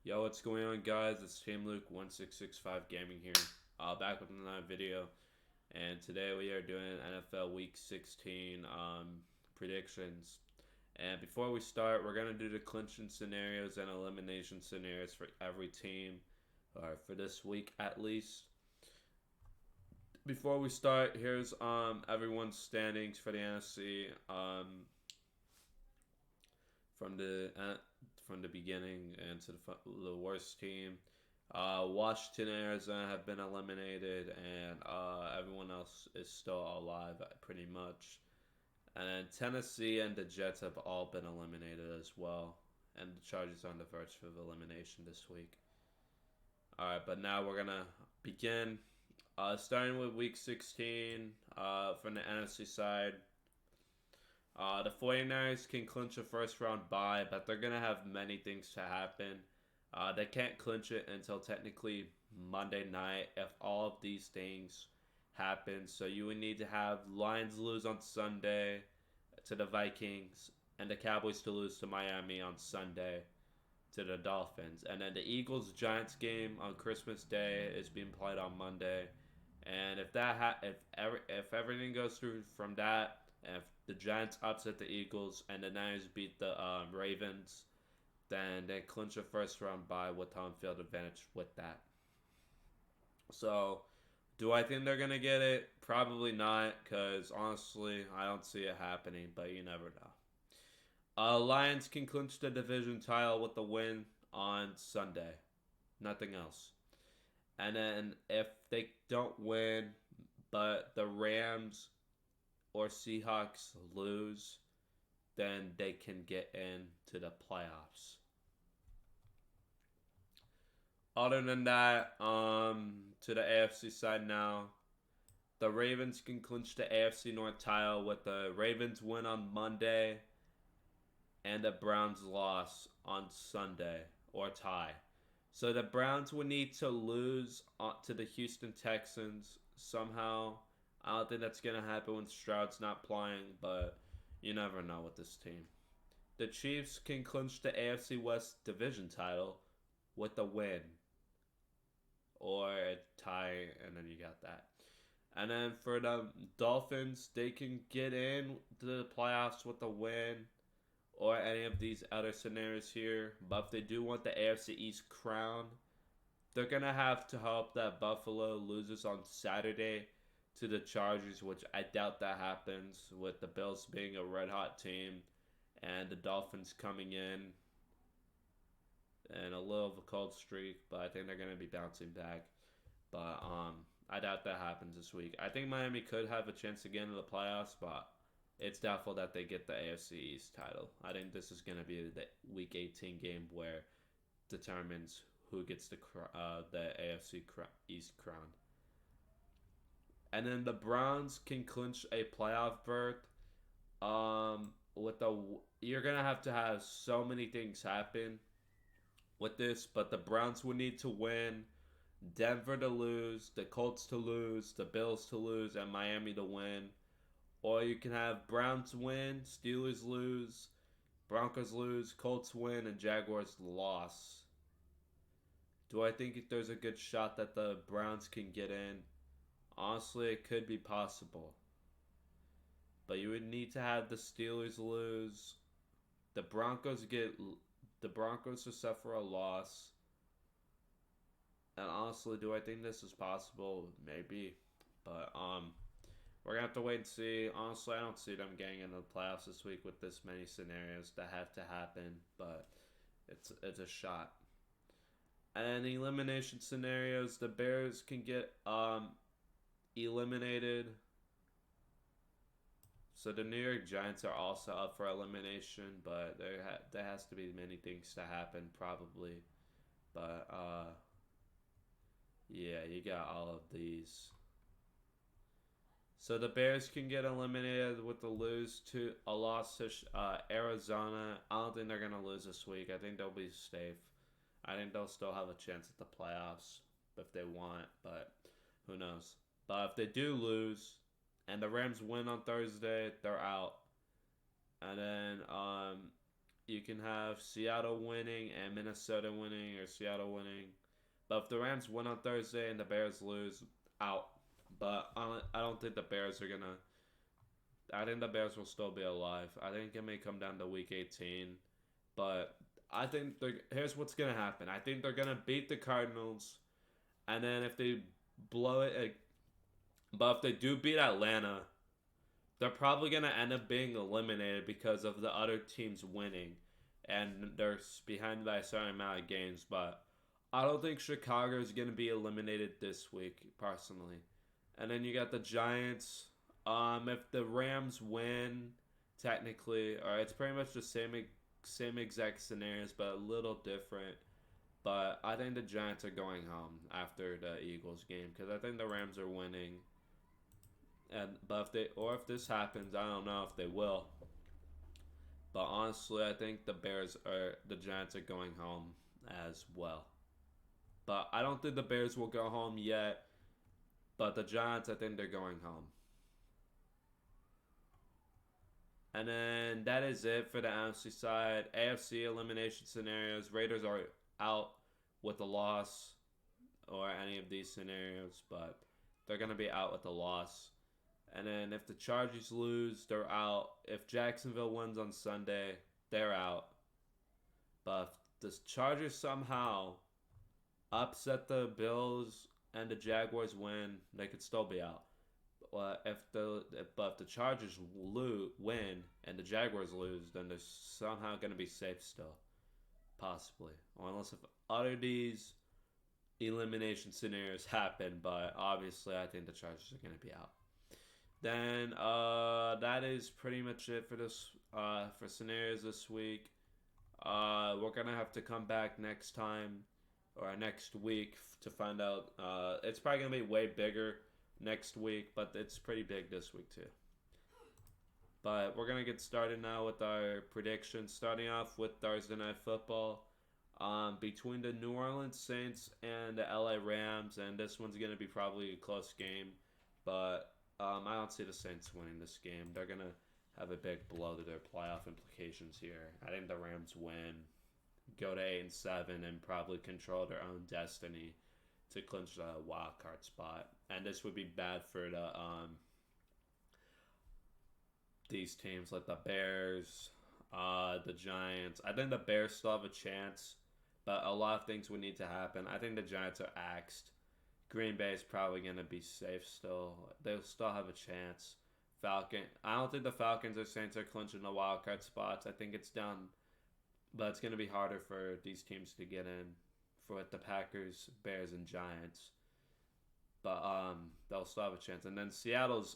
Yo, what's going on, guys? It's Team Luke 1665 Gaming here. Back with another video, and today we are doing NFL Week 16 predictions. And before we start, we're gonna do the clinching scenarios and elimination scenarios for every team, or for this week at least. Before we start, here's everyone's standings for the NFC from the from the beginning and to the worst team. Washington and Arizona have been eliminated, and everyone else is still alive, pretty much. And Tennessee and the Jets have all been eliminated as well, and the Chargers are on the verge of elimination this week. All right, but now we're gonna begin. Starting with Week 16 from the NFC side. The 49ers can clinch a first round bye, but they're going to have many things to happen. They can't clinch it until technically Monday night if all of these things happen. So you would need to have Lions lose on Sunday to the Vikings and the Cowboys to lose to Miami on Sunday to the Dolphins. And then the Eagles Giants game on Christmas Day is being played on Monday. And if everything goes through from that, if the Giants upset the Eagles and the Niners beat the Ravens, then they clinch a first round bye with home field advantage with that. So, do I think they're gonna get it? Probably not, because honestly, I don't see it happening. But you never know. Lions can clinch the division title with the win on Sunday. Nothing else. And then if they don't win, but the Rams or Seahawks lose, then they can get into the playoffs. Other than that, to the AFC side now, the Ravens can clinch the AFC North title with the Ravens win on Monday and the Browns loss on Sunday or tie. So the Browns would need to lose to the Houston Texans somehow. I don't think that's going to happen when Stroud's not playing, but you never know with this team. The Chiefs can clinch the AFC West division title with a win or a tie, and then you got that. And then for the Dolphins, they can get in to the playoffs with a win or any of these other scenarios here. But if they do want the AFC East crown, they're going to have to hope that Buffalo loses on Saturday to the Chargers, which I doubt that happens with the Bills being a red hot team and the Dolphins coming in and a little of a cold streak, but I think they're going to be bouncing back. But I doubt that happens this week. I think Miami could have a chance to get into the playoffs, but it's doubtful that they get the AFC East title. I think this is going to be the Week 18 game where determines who gets the AFC East crown. And then the Browns can clinch a playoff berth. With the You're gonna have to have so many things happen with this, but the Browns would need to win, Denver to lose, the Colts to lose, the Bills to lose, and Miami to win. Or you can have Browns win, Steelers lose, Broncos lose, Colts win, and Jaguars loss. Do I think there's a good shot that the Browns can get in? Honestly, it could be possible. But you would need to have the Steelers lose. The Broncos get the Broncos to suffer a loss. And honestly, do I think this is possible? Maybe. But we're gonna have to wait and see. Honestly, I don't see them getting into the playoffs this week with this many scenarios that have to happen, but it's a shot. And the elimination scenarios, the Bears can get eliminated. So the New York Giants are also up for elimination, but there has to be many things to happen probably. But yeah, you got all of these. So the Bears can get eliminated with a loss to Arizona. I don't think they're gonna lose this week. I think they'll be safe. I think they'll still have a chance at the playoffs if they want, but who knows? But if they do lose, and the Rams win on Thursday, they're out. And then you can have Seattle winning and Minnesota winning or Seattle winning. But if the Rams win on Thursday and the Bears lose, out. But I don't think the Bears are going to. I think the Bears will still be alive. I think it may come down to week 18. But I think here's what's going to happen. I think they're going to beat the Cardinals. And then if they blow it. But if they do beat Atlanta, they're probably going to end up being eliminated because of the other teams winning. And they're behind by a certain amount of games. But I don't think Chicago is going to be eliminated this week, personally. And then you got the Giants. If the Rams win, technically, or it's pretty much the same exact scenarios, but a little different. But I think the Giants are going home after the Eagles game because I think the Rams are winning. But if this happens, I don't know if they will. But honestly, I think the Giants are going home as well. But I don't think the Bears will go home yet. But the Giants, I think they're going home. And then that is it for the NFC side. AFC elimination scenarios. Raiders are out with a loss or any of these scenarios, but they're going to be out with a loss. And then if the Chargers lose, they're out. If Jacksonville wins on Sunday, they're out. But if the Chargers somehow upset the Bills and the Jaguars win, they could still be out. But if the Chargers win and the Jaguars lose, then they're somehow going to be safe still, possibly, or unless if other these elimination scenarios happen. But obviously, I think the Chargers are going to be out. Then that is pretty much it for this for scenarios this week. We're gonna have to come back next time or next week to find out. It's probably gonna be way bigger next week, but it's pretty big this week too. But we're gonna get started now with our predictions. Starting off with Thursday Night Football, between the New Orleans Saints and the LA Rams, and this one's gonna be probably a close game, but I don't see the Saints winning this game. They're gonna have a big blow to their playoff implications here. I think the Rams win, go to 8-7, and probably control their own destiny to clinch the wild card spot. And this would be bad for these teams like the Bears, the Giants. I think the Bears still have a chance, but a lot of things would need to happen. I think the Giants are axed. Green Bay is probably going to be safe still. They'll still have a chance. I don't think the Falcons or Saints are clinching the wild card spots. I think it's done, but it's going to be harder for these teams to get in for the Packers, Bears, and Giants. But they'll still have a chance. And then Seattle's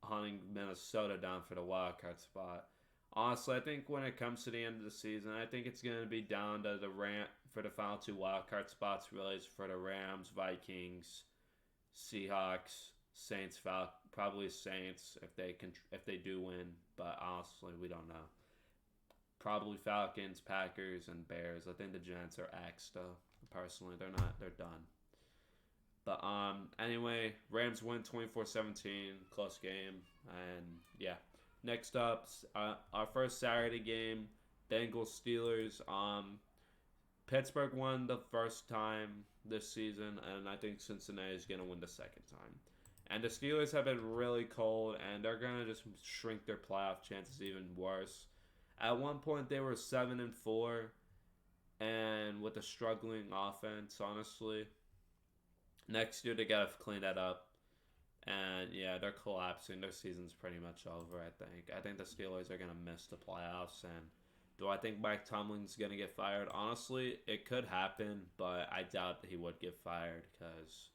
hunting Minnesota down for the wild card spot. Honestly, I think when it comes to the end of the season, I think it's going to be down to for the final two wild card spots. Really, is for the Rams, Vikings, Seahawks, Saints, probably Saints if they do win. But honestly, we don't know. Probably Falcons, Packers, and Bears. I think the Giants are axed though. Personally, they're not. They're done. But anyway, Rams win 24-17, close game, and yeah. Next up, our first Saturday game, Bengals Steelers. Pittsburgh won the first time this season, and I think Cincinnati is gonna win the second time. And the Steelers have been really cold, and they're gonna just shrink their playoff chances even worse. At one point, they were 7-4, and with a struggling offense, honestly. Next year, they gotta clean that up. And yeah, they're collapsing. Their season's pretty much over, I think. I think the Steelers are going to miss the playoffs. And do I think Mike Tomlin's going to get fired? Honestly, it could happen, but I doubt that he would get fired because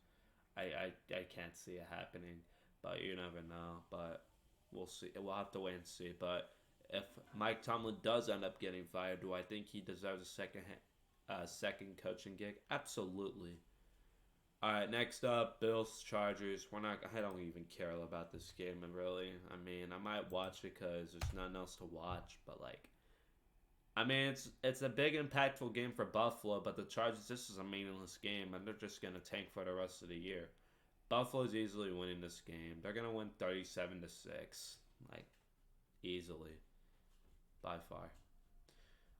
I can't see it happening. But you never know. But we'll see. We'll have to wait and see. But if Mike Tomlin does end up getting fired, do I think he deserves a second coaching gig? Absolutely. All right, next up, Bills Chargers. I don't even care about this game, really. I mean, I might watch it because there's nothing else to watch, but it's a big, impactful game for Buffalo. But the Chargers, this is a meaningless game, and they're just gonna tank for the rest of the year. Buffalo's easily winning this game. They're gonna win 37-6, easily, by far.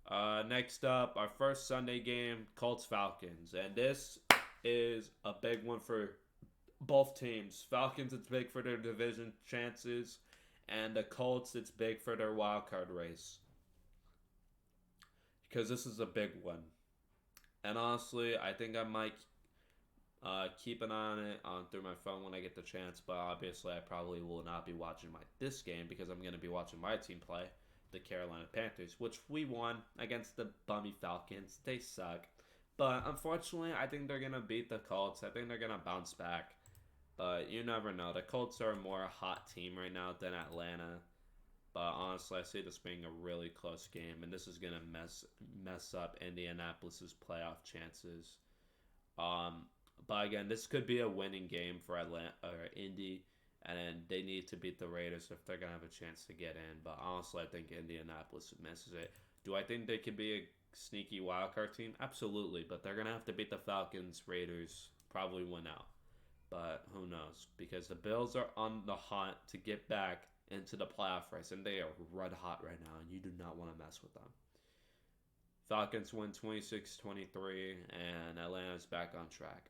Next up, our first Sunday game, Colts Falcons, and this is a big one for both teams. Falcons, it's big for their division chances, and the Colts, it's big for their wild card race because this is a big one. And honestly, I think I might keep an eye on it through my phone when I get the chance. But obviously, I probably will not be watching this game because I'm going to be watching my team play, the Carolina Panthers, which we won against the bummy Falcons. They suck. But unfortunately, I think they're going to beat the Colts. I think they're going to bounce back. But you never know. The Colts are a more hot team right now than Atlanta. But honestly, I see this being a really close game, and this is gonna mess up Indianapolis's playoff chances. Um, but again, this could be a winning game for Atlanta or Indy, and they need to beat the Raiders if they're gonna have a chance to get in. But honestly, I think Indianapolis misses it. Do I think they could be a sneaky wildcard team? Absolutely, but they're gonna have to beat the Falcons, Raiders, probably win out. But who knows? Because the Bills are on the hunt to get back into the playoff race, and they are red hot right now, and you do not want to mess with them. Falcons win 26-23, and Atlanta's back on track.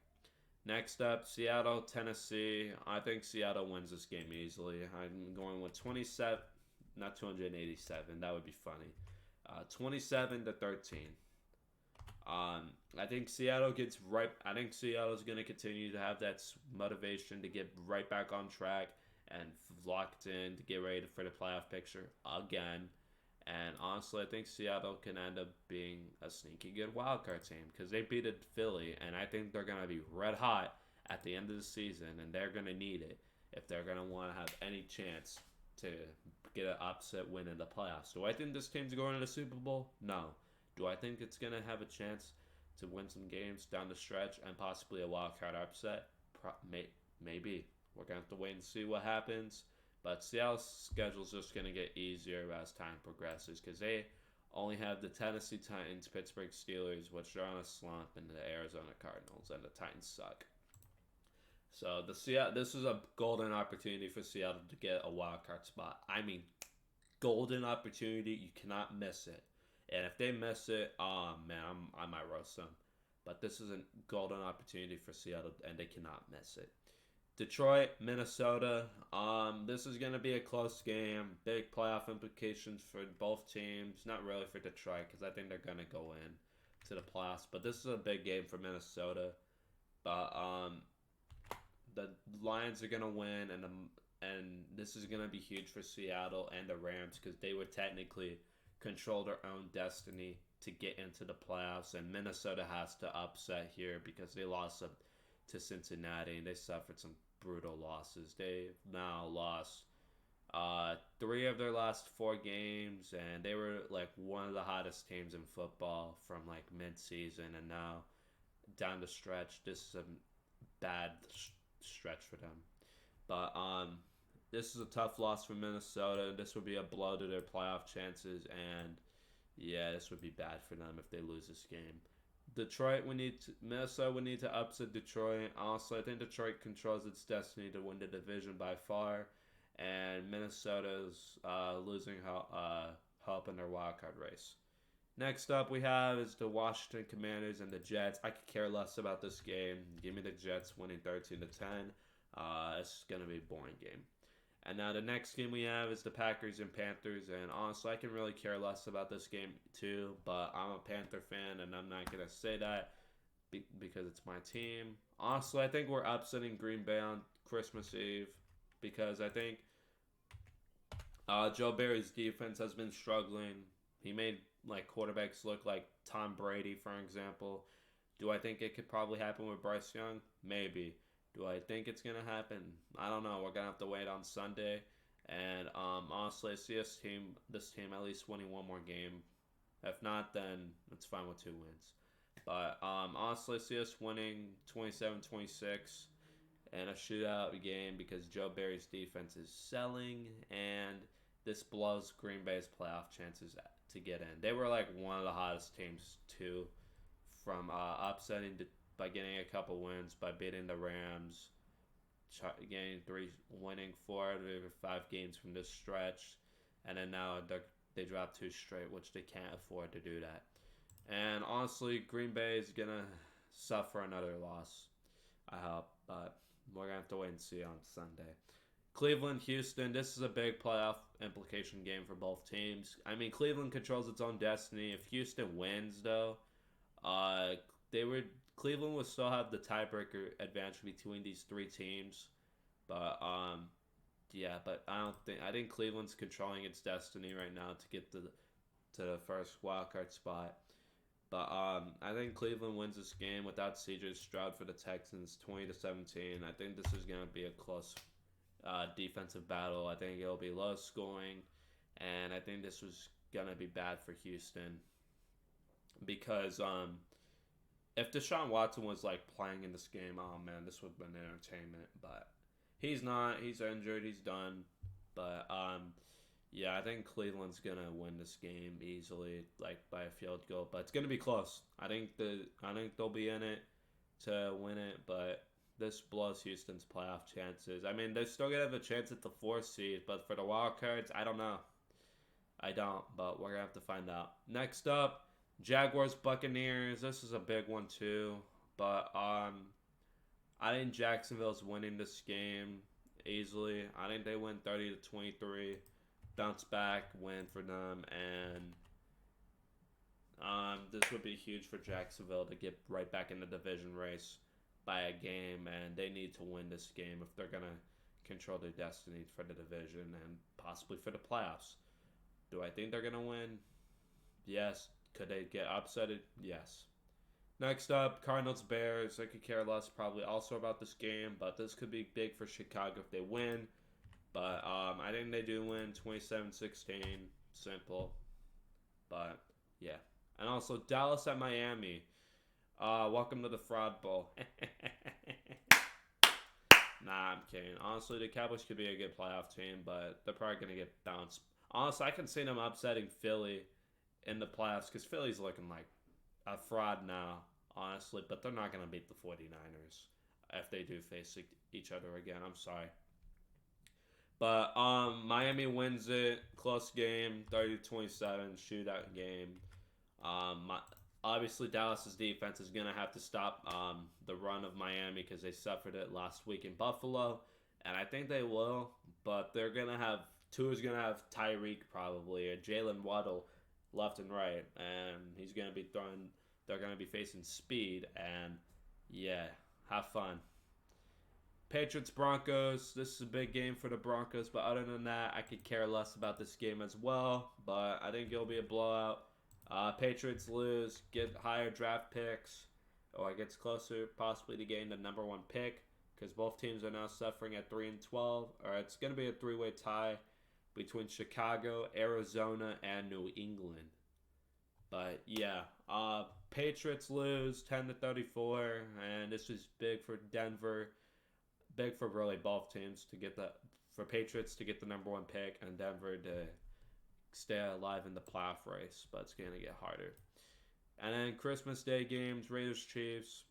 Next up, Seattle, Tennessee. I think Seattle wins this game easily. I'm going with 27, not 287. That would be funny. 27-13. I think Seattle gets right. I think Seattle's going to continue to have that motivation to get right back on track and locked in to get ready for the playoff picture again. And honestly, I think Seattle can end up being a sneaky good wildcard team because they beat Philly, and I think they're going to be red hot at the end of the season, and they're going to need it if they're going to want to have any chance to get an upset win in the playoffs. Do I think this team's going to the Super Bowl? No. Do I think it's going to have a chance to win some games down the stretch and possibly a wild card upset? Maybe. We're going to have to wait and see what happens. But Seattle's schedule's just going to get easier as time progresses because they only have the Tennessee Titans, Pittsburgh Steelers, which are on a slump, and the Arizona Cardinals, and the Titans suck. So this is a golden opportunity for Seattle to get a wild card spot. I mean, golden opportunity. You cannot miss it. And if they miss it, oh man, I might roast them. But this is a golden opportunity for Seattle, and they cannot miss it. Detroit, Minnesota. This is going to be a close game. Big playoff implications for both teams. Not really for Detroit because I think they're going to go in to the playoffs. But this is a big game for Minnesota. But the Lions are going to win, and this is going to be huge for Seattle and the Rams because they would technically control their own destiny to get into the playoffs. And Minnesota has to upset here because they lost to Cincinnati, and they suffered some brutal losses. They've now lost 3 of their last 4 games, and they were like one of the hottest teams in football from like mid-season, and now down the stretch, this is a bad stretch for them. But this is a tough loss for Minnesota. This would be a blow to their playoff chances, and yeah, this would be bad for them if they lose this game. Minnesota would need to upset Detroit. Also, I think Detroit controls its destiny to win the division by far, and Minnesota's losing hope in their wildcard race. Next up we have is the Washington Commanders and the Jets. I could care less about this game. Give me the Jets winning 13-10. It's going to be a boring game. And now the next game we have is the Packers and Panthers. And honestly, I can really care less about this game too. But I'm a Panther fan, and I'm not going to say that because it's my team. Honestly, I think we're upsetting Green Bay on Christmas Eve because I think Joe Barry's defense has been struggling. He made like quarterbacks look like Tom Brady, for example. Do I think it could probably happen with Bryce Young? Maybe. Do I think it's going to happen? I don't know. We're going to have to wait on Sunday. And honestly, I see this team at least winning one more game. If not, then it's fine with 2 wins. But honestly, I see us winning 27-26 and a shootout game because Joe Barry's defense is selling, and this blows Green Bay's playoff chances to get in. They were like one of the hottest teams too, from upsetting by getting a couple wins, by beating the Rams, winning 4 out of 5 games from this stretch, and then now they drop 2 straight, which they can't afford to do that. And honestly, Green Bay is going to suffer another loss, I hope. But we're going to have to wait and see on Sunday. Cleveland, Houston, this is a big playoff implication game for both teams. I mean, Cleveland controls its own destiny. If Houston wins, though, Cleveland would still have the tiebreaker advantage between these 3 teams. But yeah, but I think Cleveland's controlling its destiny right now to get to the first wild card spot. But I think Cleveland wins this game without C.J. Stroud for the Texans, 20-17. I think this is gonna be a close defensive battle. I think it'll be low scoring, and I think this was gonna be bad for Houston because if Deshaun Watson was like playing in this game, oh man, this would have been entertainment. But he's not. He's injured. He's done. But yeah, I think Cleveland's gonna win this game easily, like by a field goal. But it's gonna be close. I think they'll be in it to win it, but this blows Houston's playoff chances. I mean, they're still gonna have a chance at the 4th seed, but for the wild cards, I don't know. I don't, but we're gonna have to find out. Next up, Jaguars Buccaneers. This is a big one too, but I think Jacksonville's winning this game easily. I think they win 30-23. Bounce back win for them, and this would be huge for Jacksonville to get right back in the division race by a game, and they need to win this game if they're gonna control their destiny for the division and possibly for the playoffs. Do I think they're gonna win? Yes. Could they get upsetted? Yes. Next up, Cardinals Bears. I could care less probably also about this game, but this could be big for Chicago if they win. But I think they do win 27-16. Simple. But yeah. And also Dallas at Miami. Welcome to the Fraud Bowl. Nah, I'm kidding. Honestly, the Cowboys could be a good playoff team, but they're probably going to get bounced. Honestly, I can see them upsetting Philly in the playoffs because Philly's looking like a fraud now, honestly. But they're not going to beat the 49ers if they do face each other again. I'm sorry. But Miami wins it. Close game, 30-27, shootout game. Obviously, Dallas's defense is going to have to stop the run of Miami because they suffered it last week in Buffalo. And I think they will. But they're going to have, Tua's going to have Tyreek probably, or Jalen Waddle left and right. And he's going to be throwing, they're going to be facing speed. And yeah, have fun. Patriots Broncos. This is a big game for the Broncos, but other than that, I could care less about this game as well. But I think it'll be a blowout. Patriots lose, get higher draft picks, or it gets closer possibly to getting the number 1 pick because both teams are now suffering at 3-12. Or it's going to be a 3-way tie between Chicago, Arizona, and New England. But yeah, Patriots lose 10-34, and this is big for Denver. Big for really both teams to get for Patriots to get the number 1 pick and Denver to stay alive in the playoff race, but it's going to get harder. And then Christmas Day games, Raiders Chiefs.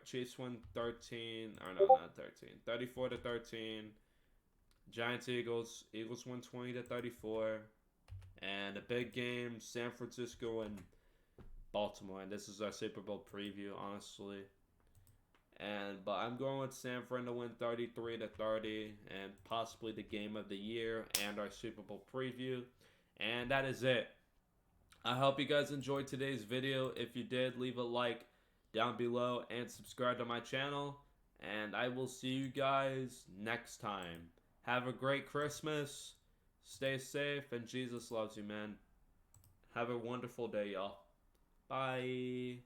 Chiefs win 34-13. Giants Eagles. Eagles win 20-34. And a big game, San Francisco and Baltimore. And this is our Super Bowl preview, honestly. But I'm going with San Fran to win 33-30 and possibly the game of the year and our Super Bowl preview. And that is it. I hope you guys enjoyed today's video. If you did, leave a like down below and subscribe to my channel. And I will see you guys next time. Have a great Christmas. Stay safe, and Jesus loves you, man. Have a wonderful day, y'all. Bye.